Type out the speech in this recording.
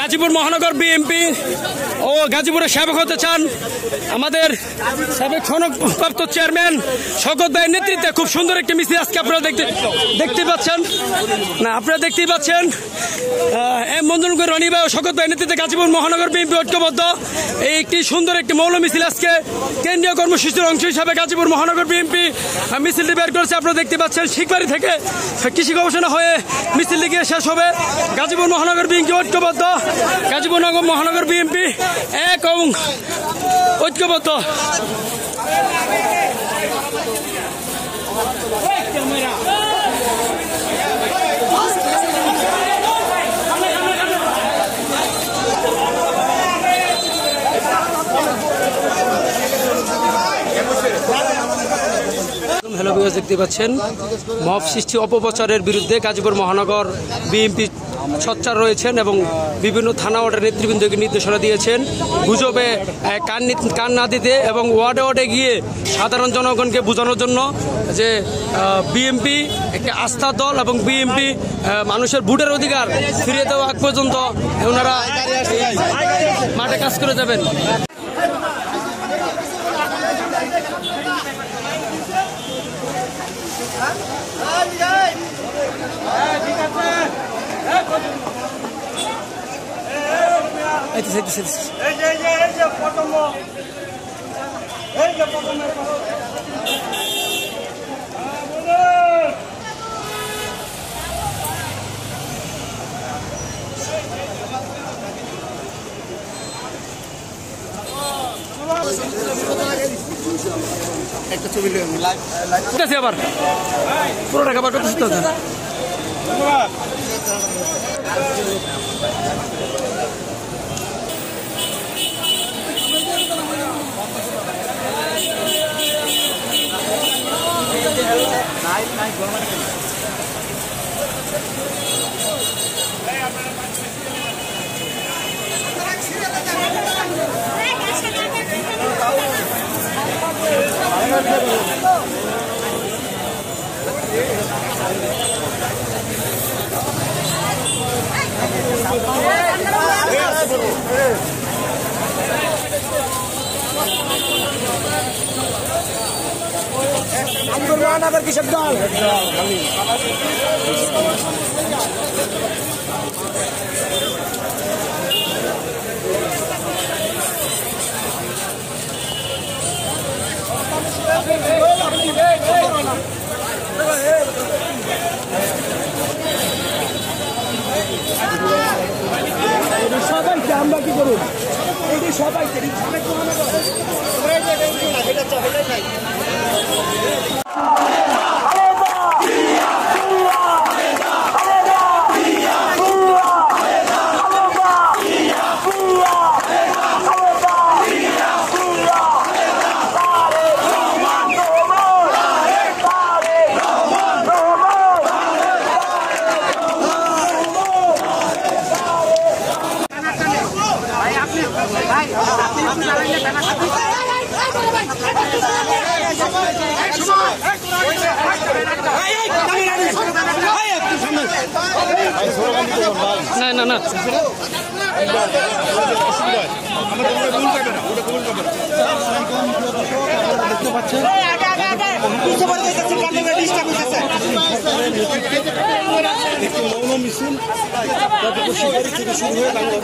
গাজীপুর মহানগর বিএনপি ও গাজীপুরে সেবক হতে চান আমাদের সাবেক সনদপ্রাপ্ত চেয়ারম্যান শওকত ভাইয়ের নেতৃত্বে খুব সুন্দর একটি মিছিল আজকে আপনারা দেখতে পাচ্ছেন এম মঞ্জুর রনি ভাই ও শওকত ভাইয়ের নেতৃত্বে গাজীপুর মহানগর বিএনপি ঐক্যবদ্ধ এই একটি সুন্দর একটি মৌল মিছিল আজকে কেন্দ্রীয় কর্মসূচির অংশ হিসাবে গাজীপুর মহানগর বিএনপি মিছিলটি বের করেছে। আপনারা দেখতে পাচ্ছেন শিখবাড়ি থেকে কৃষি গবেষণা হয়ে মিছিলটি গিয়ে শেষ হবে। গাজীপুর মহানগর বিএনপি ঐক্যবদ্ধ, গাজীপুর মহানগর বিএনপি এক এবং ঐক্যবদ্ধ। হ্যালো ভিউয়ার্স, দেখতে পাচ্ছেন মব সৃষ্টি অপপ্রচারের বিরুদ্ধে গাজীপুর মহানগর বিএনপি সোচ্চার রয়েছেন এবং বিভিন্ন থানা ওয়ার্ডের নেতৃবৃন্দকে নির্দেশনা দিয়েছেন গুজবে কান না দিতে এবং ওয়ার্ডে ওয়ার্ডে গিয়ে সাধারণ জনগণকে বোঝানোর জন্য যে বিএনপি একটি আস্থার দল এবং বিএনপি মানুষের ভোটের অধিকার ফিরিয়ে দেওয়া আগ পর্যন্ত ওনারা মাঠে কাজ করে যাবেন। একটা ছবি আবার পুরো টাকা বার করতে আবার কিসব দল সবাইকে আমরা কি করুন এই সবাইকে না না দেখতে পাচ্ছেন মৌন মিছিল থেকে শুরু হয়ে বাংলাদেশ